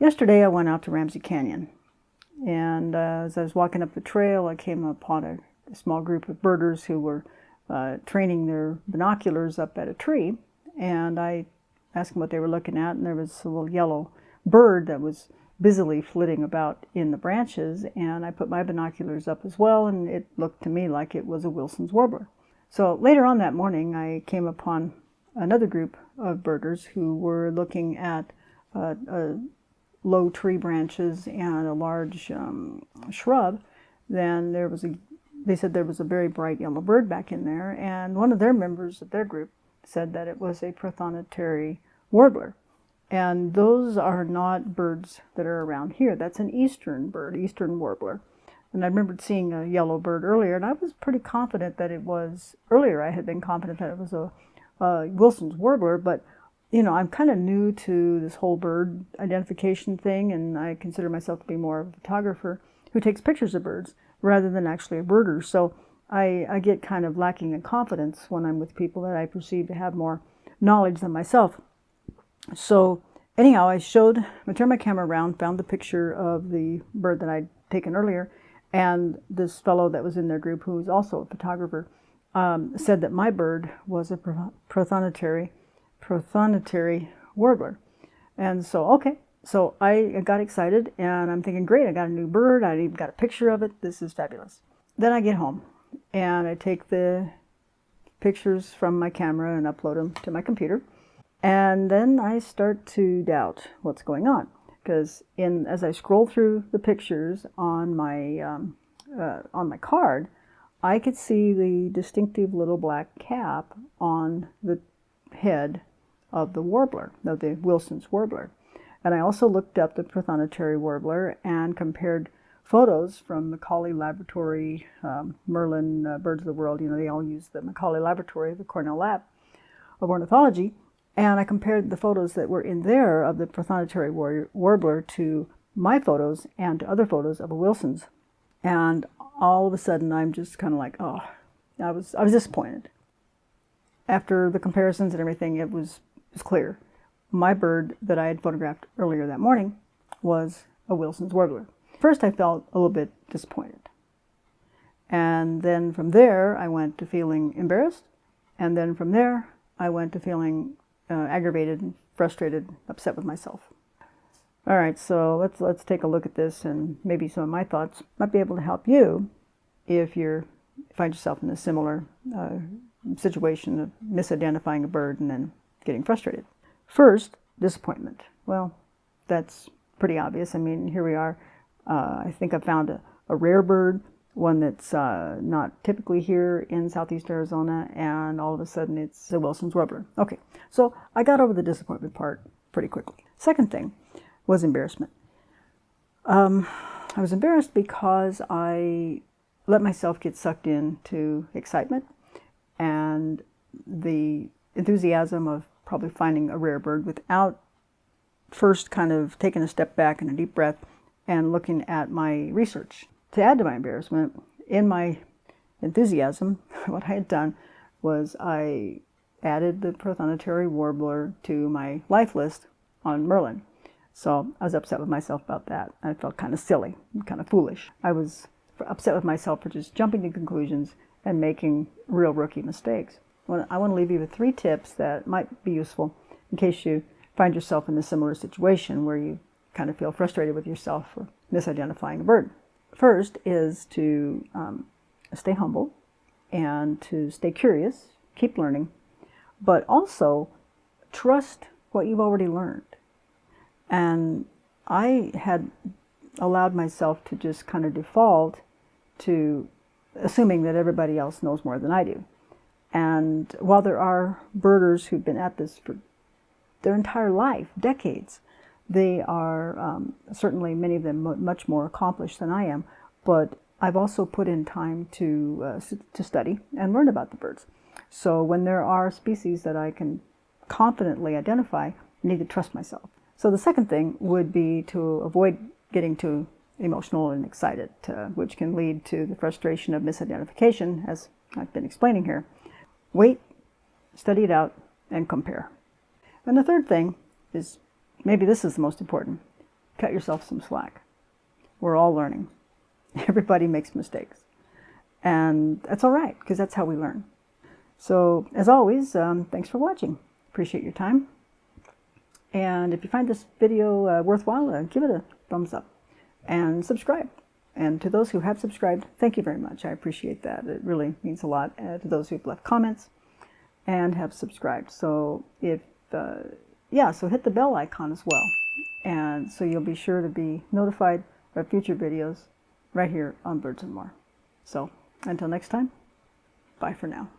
Yesterday I went out to Ramsey Canyon, and as I was walking up the trail, I came upon a small group of birders who were training their binoculars up at a tree, and I asked them what they were looking at, and there was a little yellow bird that was busily flitting about in the branches, and I put my binoculars up as well, and it looked to me like it was a Wilson's warbler. So later on that morning, I came upon another group of birders who were looking at low tree branches and a large shrub. Then they said there was a very bright yellow bird back in there, and one of their members of their group said that it was a prothonotary warbler. And those are not birds that are around here. That's an eastern bird, eastern warbler. And I remembered seeing a yellow bird earlier, and I was pretty confident that it was, earlier I had been confident that it was a Wilson's warbler, but you know, I'm kind of new to this whole bird identification thing, and I consider myself to be more of a photographer who takes pictures of birds rather than actually a birder. So I get kind of lacking in confidence when I'm with people that I perceive to have more knowledge than myself. So anyhow, I turned my camera around, found the picture of the bird that I'd taken earlier, and this fellow that was in their group, who was also a photographer, said that my bird was a prothonotary warbler. And so, okay, so I got excited, and I'm thinking, great, I got a new bird, I even got a picture of it, this is fabulous. Then I get home, and I take the pictures from my camera and upload them to my computer, and then I start to doubt what's going on, because as I scroll through the pictures on my card, I could see the distinctive little black cap on the head of the warbler, of the Wilson's warbler. And I also looked up the prothonotary warbler and compared photos from MacaulayLibrary, Merlin, Birds of the World. You know, they all use the MacaulayLibrary, the Cornell Lab of Ornithology. And I compared the photos that were in there of the prothonotary warbler to my photos and to other photos of a Wilson's. And all of a sudden, I'm just kind of like, oh, I was disappointed. After the comparisons and everything, it was clear. My bird that I had photographed earlier that morning was a Wilson's warbler. First, I felt a little bit disappointed. And then from there, I went to feeling embarrassed. And then from there, I went to feeling aggravated, frustrated, upset with myself. All right, so let's take a look at this, and maybe some of my thoughts might be able to help you if you find yourself in a similar situation of misidentifying a bird and then getting frustrated. First, disappointment. Well, that's pretty obvious. I mean, here we are. I think I found a rare bird, one that's not typically here in southeast Arizona, and all of a sudden it's a Wilson's warbler. Okay, so I got over the disappointment part pretty quickly. Second thing was embarrassment. I was embarrassed because I let myself get sucked into excitement and the enthusiasm of probably finding a rare bird without first kind of taking a step back and a deep breath and looking at my research. To add to my embarrassment, in my enthusiasm, what I had done was I added the prothonotary warbler to my life list on Merlin. So I was upset with myself about that. I felt kind of silly, kind of foolish. I was upset with myself for just jumping to conclusions and making real rookie mistakes. I want to leave you with 3 tips that might be useful in case you find yourself in a similar situation where you kind of feel frustrated with yourself for misidentifying a bird. First is to stay humble and to stay curious, keep learning, but also trust what you've already learned. And I had allowed myself to just kind of default to assuming that everybody else knows more than I do. And while there are birders who've been at this for their entire life, decades, they are certainly, many of them, much more accomplished than I am. But I've also put in time to study and learn about the birds. So when there are species that I can confidently identify, I need to trust myself. So the second thing would be to avoid getting too emotional and excited, which can lead to the frustration of misidentification, as I've been explaining here. Wait, study it out, and compare. And the third thing is, maybe this is the most important, cut yourself some slack. We're all learning. Everybody makes mistakes. And that's all right, because that's how we learn. So, as always, thanks for watching. Appreciate your time. And if you find this video worthwhile, give it a thumbs up and subscribe. And to those who have subscribed, thank you very much. I appreciate that. It really means a lot to those who've left comments and have subscribed. So so hit the bell icon as well. And so you'll be sure to be notified of future videos right here on Birds and More. So until next time, bye for now.